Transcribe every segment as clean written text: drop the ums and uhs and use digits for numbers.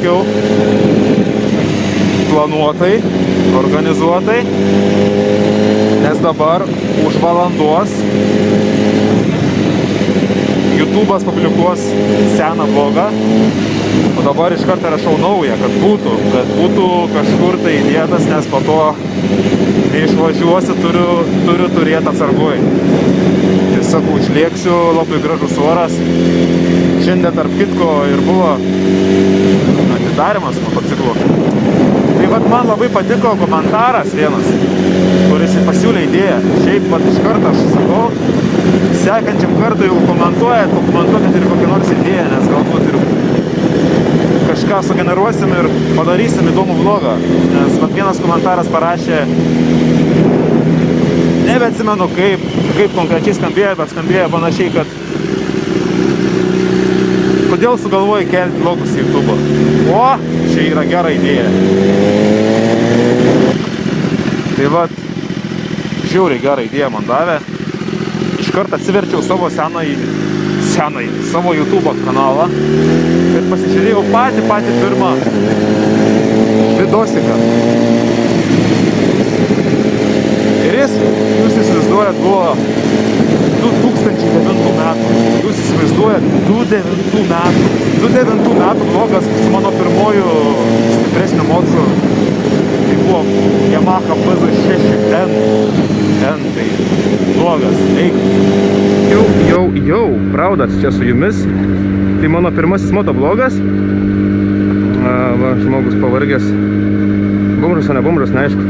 sakiau, planuotai, organizuotai, nes dabar už valandos YouTube'as publikuos seną vlogą, o dabar iš karto rašau naują, kad būtų kažkur tai įdėtas, nes po to neišvažiuosi, turiu turėti atsargoj. Tiesiog užlėksiu, labai gražus oras. Šiandien tarp kitko ir buvo atidarimas motociklo. Tai vat man labai patiko komentaras vienas, kuris pasiūlė idėją. Šiaip vat iš karto aš sakau, sekančiam kartui jau komentuokit ir kokią nors idėją, nes galbūt ir kažką sugeneruosim ir padarysim įdomų vlogą. Nes vat vienas komentaras parašė, nebeatsimenu kaip konkrečiai skambėjo, bet skambėjo panašiai, kad kodėl sugalvoji kelti vlogus į YouTube'ą. O, čia yra gera idėja. Tai vat, žiauriai gerą idėją man davė. Iškart atsiverčiau savo savo YouTube'o kanalą ir pasižiūrėjau patį pirmą vidosiką. Ir jūs įsivaizduojat, buvo 2009 metų. Jūs įsivaizduojat, 2009 metų vlogas su mano pirmoju stipresniu mocu. Tai buvo Yamaha PZ6N. Tai vlogas. Jau, Raudas čia su jumis. Tai mano pirmasis motovlogas. Va, žmogus pavargęs. Bumžas, o ne bumžas, neaišku.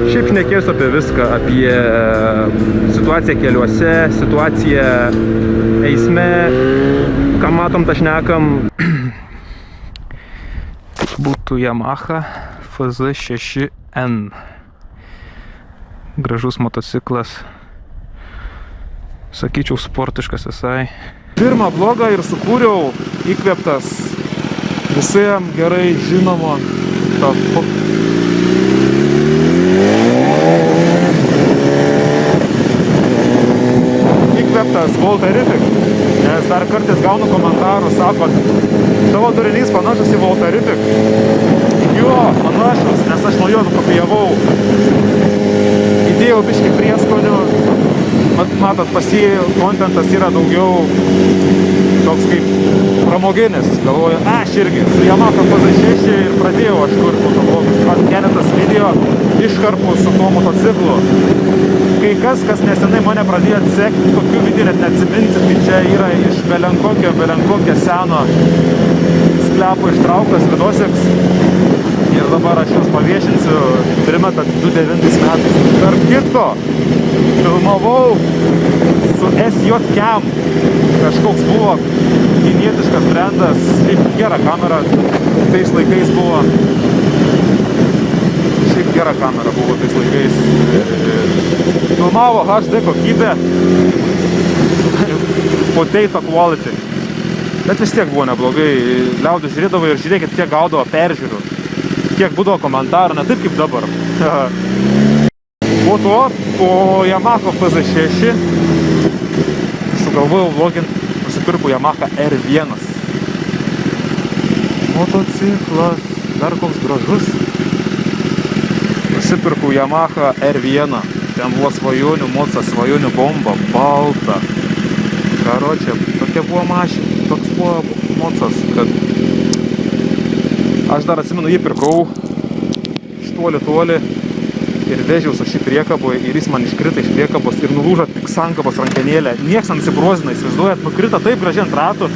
Šiaip šnekėsiu apie viską, apie situaciją keliuose, situaciją eisme, ką matom, tą šnekam. Būtų Yamaha FZ6N. Gražus motociklas. Sakyčiau, sportiškas visai. Pirmą vlogą ir sukūriau įkvėptas visiems gerai žinomo įkvėptas Voltarific, nes dar kartais gaunu komentarų, sakot, tavo turinys panašus į Voltarific. Jo, panašus, nes aš nuo jo nukopijavau. Įdėjau biškį prieskonių, matot, pas jį kontentas yra daugiau toks kaip pramoginis. Galvoju, aš irgi su Yamaha PZ6 ir pradėjau aš kurti motovlogus. Man keletas video iškarpų su tuo motociklu. Kai kas nesenai mane pradėjo sekti, tokių video net neatsiminsit, tai čia yra iš belenkokio seno sklepo ištrauktas vidosiks. Ir dabar aš jūs paviešinsiu, primetat 2009 metais. Tarp kitko, filmavau su SJ Cam. Kažkoks buvo kinietiškas brendas, šiaip gera kamera, tais laikais buvo. Šiaip gera kamera buvo tais laikais. Filmavo HD kokybę, potato quality. Bet vis tiek buvo neblogai, liaudis žiūrėdavo ir žiūrėkit, kiek gaudavo peržiūrų. Kiek būdavo komentarų, ne taip kaip dabar. Po to, po Yamaha PZ6 sugalvojau vlogint, nusipirkau Yamaha R1. Motociklas, dar koks gražus. Nusipirkau Yamaha R1. Ten buvo svajonių moca, svajonių bomba, balta. Karočią, tokia buvo mašina, toks buvo mocas, kad aš dar atsimenu, jį pirkau iš toli ir vežiausi šį priekaboje ir jis man iškrito iš priekabos ir nulūžo tik sankabos rankenėlę. Nieks nenusibrozina, įsivaizduojat, nukrito taip gražiai ant ratų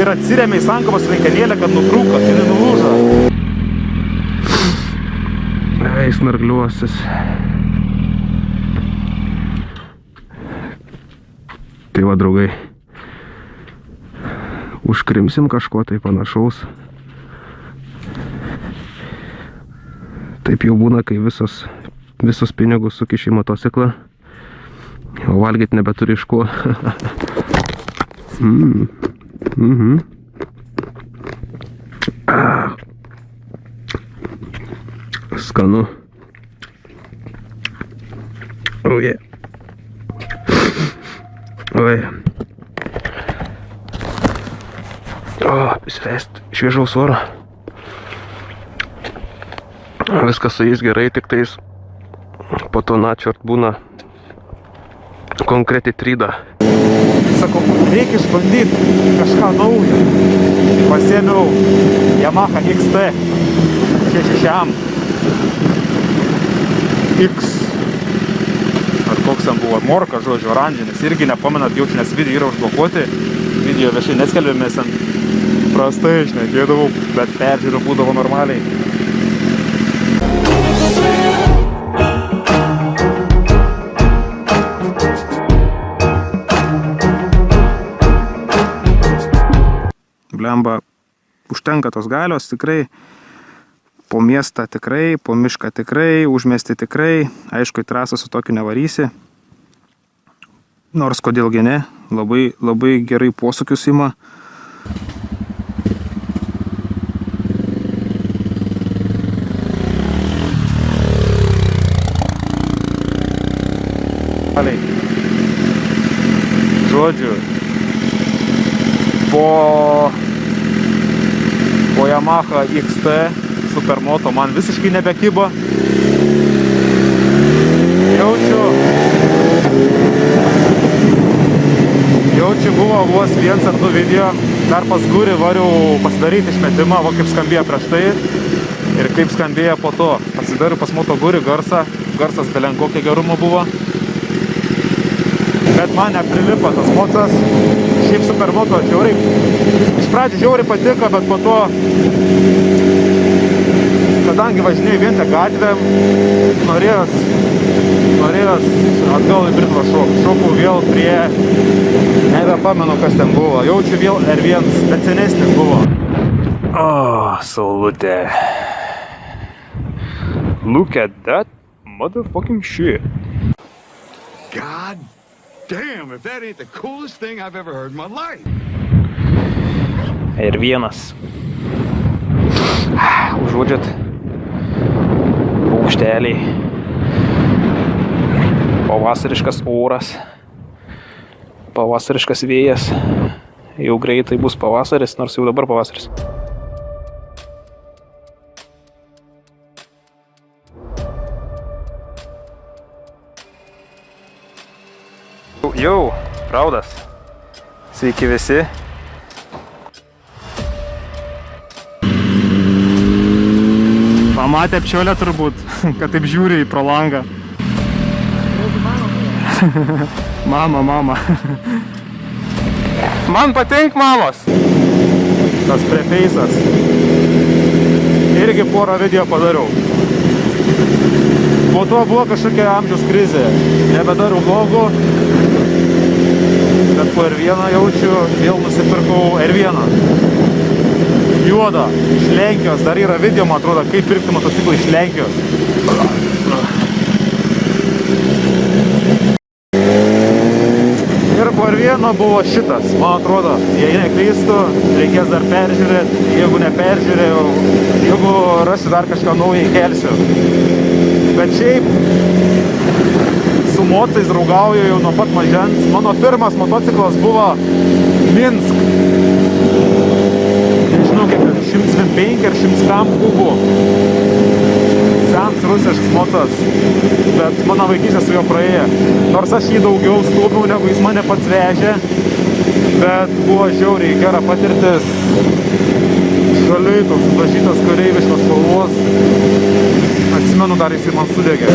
ir atsirėmė į sankabos rankenėlę, kad nutrūko ir nulūžo. Eis nargliuosis. Tai va, draugai, užkrimsim kažko tai panašaus. Taip jau būna, kai visus pinigus sukiši į motociklą, o valgyti nebeturi iš ko. Skanu. Oh yeah. Oi. O, įsileist šviežaus oro. Viskas su jais gerai, tik tais po to načiort būna konkreti tryda. Sakau, reikia išbandyti kažką naujo. Pasiėmiau Yamaha XT 6 X. Ar koks ten buvo, morka, žodžiu, oranžinis. Irgi nepamenat, jaučiu, nes video yra užblokuoti. Video viešai neskelbėmės, prastai šnekėdavau, bet peržiūrų būdavo normaliai. Blemba, užtenka tos galios tikrai, po miestą tikrai, po mišką tikrai, užmiestį tikrai, aišku, į trasą su tokiu nevarysi. Nors kodėlgi ne, labai gerai posūkius ima. Žodžiu, po Yamaha XT Supermoto man visiškai nebekybo. Jaučiu buvo vos 1 ar 2 video, dar pas Gurį variau pasidaryti išmetimą, va kaip skambėjo prieš tai ir kaip skambėjo po to. Pasidariu pas Moto Gurį garsas belenkokio gerumo buvo. Bet man neprilipo tas mocas, šiaip Supermoto žiauriai. Iš pradžių žiauriai patiko, bet po to, kadangi važinėjau vien tik gatvėm, norėjos atgal į Britvą šokau vėl prie, nebepamenu kas ten buvo, jaučiu vėl R1, bet senesnis buvo. O, saulutė. Look at that motherfucking shit. God damn, if that ain't the coolest thing I've ever heard in my life. R1. Užuodžiat paukšteliai, pavasariškas oras, pavasariškas vėjas, jau greitai bus pavasaris, nors jau dabar pavasaris. Jau, Raudas. Sveiki visi. Pamatė apčiolę turbūt, kad taip žiūri į pro langą. Mama. Man patink mamos. Tas prefeisas. Irgi porą video padariau. Po to buvo kažkokia amžiaus krizė. Nebedariau vlogų. Bet po R1 jaučiu, vėl nusipirkau R1. Juoda, iš Lenkijos. Dar yra video, man atrodo, kaip pirkti motociklą iš Lenkijos. Ir po R1 buvo šitas, man atrodo. Jei neklystu, reikės dar peržiūrėti. Jeigu neperžiūrėjau, jeigu rasiu dar kažką naują, įkelsiu. Bet šiaip su mocais draugauju jau nuo pat mažens. Mano pirmas motociklas buvo Minsk. Nežinau, kiek 105 ar 100 kubų. Sens rusiškas motas, bet mano vaikystė su juo praėjo. Nors aš jį daugiau stūmiau, negu jis mane pats vežė, bet buvo žiauriai gera patirtis. Žaliai toks dažytas kareiviškos spalvos. Atsimenu, dar jis man sudegė.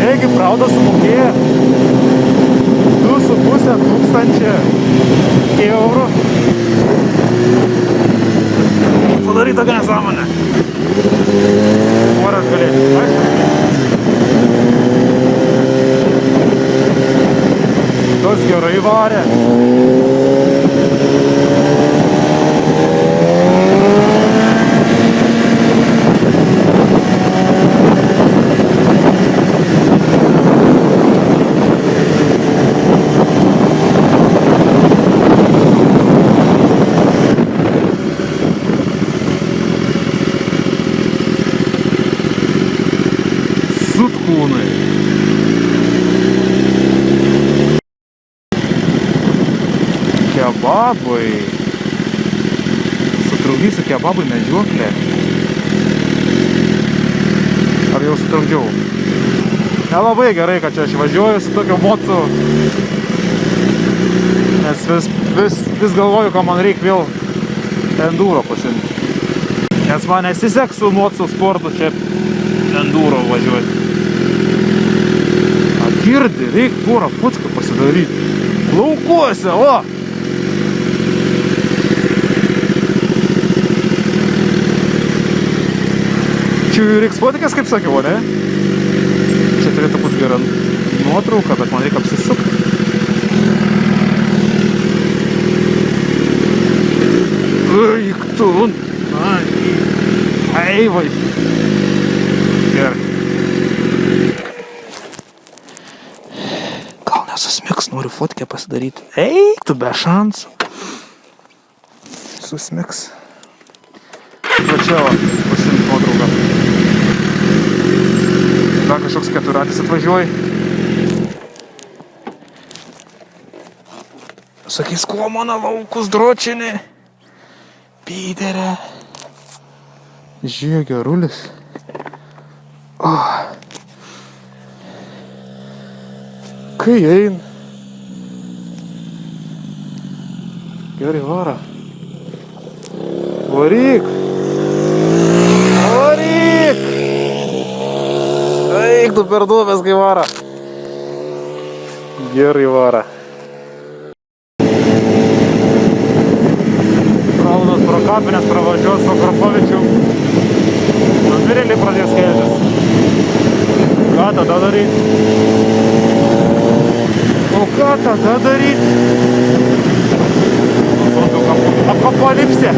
Taigi, Raudas sumokėjo 2,5 tūkstančio eurų. Padaryta nesąmonė. Kur aš galėčiau? Tas gerai varė. Sutkūnai. Kebabai. Sutrukdysiu kebabui medžioklę. Ar jau sutrukdžiau? Nelabai gerai, kad čia aš važiuoju su tokiu mocu. Nes vis galvoju, ką man reikia vėl enduro pasimti. Nes man nesiseks su mocu sportu čia enduro važiuoti. A girdi, reikia porą fučką pasidaryti. Laukuose, o! Čia reiks fotikės, kaip sakiau, ne? Čia turėtų būti gera nuotrauka, bet man reikia apsisukti. Eik tu! Ai, vai! Gerai. Gal nesusmiks, noriu fotkę pasidaryti. Eik tu, be šansų. Susmiks. Va čia va, pasiimti nuotrauką. Dar kažkoks keturatis atvažiuoja. Sakys, kuo mano laukus dročini? Pyderė. Žiūrėk, gerulis. Oh. Kai ein. Gerai, vara. Varyk. Varyk. Eik tu per duobes, kai vara. Gerai, vara. Pralaudos pro kapines pravažiuos su Akropovičiu. Numirėlį pradės keltis. Ką tada daryt? O ką tada daryt? Apokalipsė.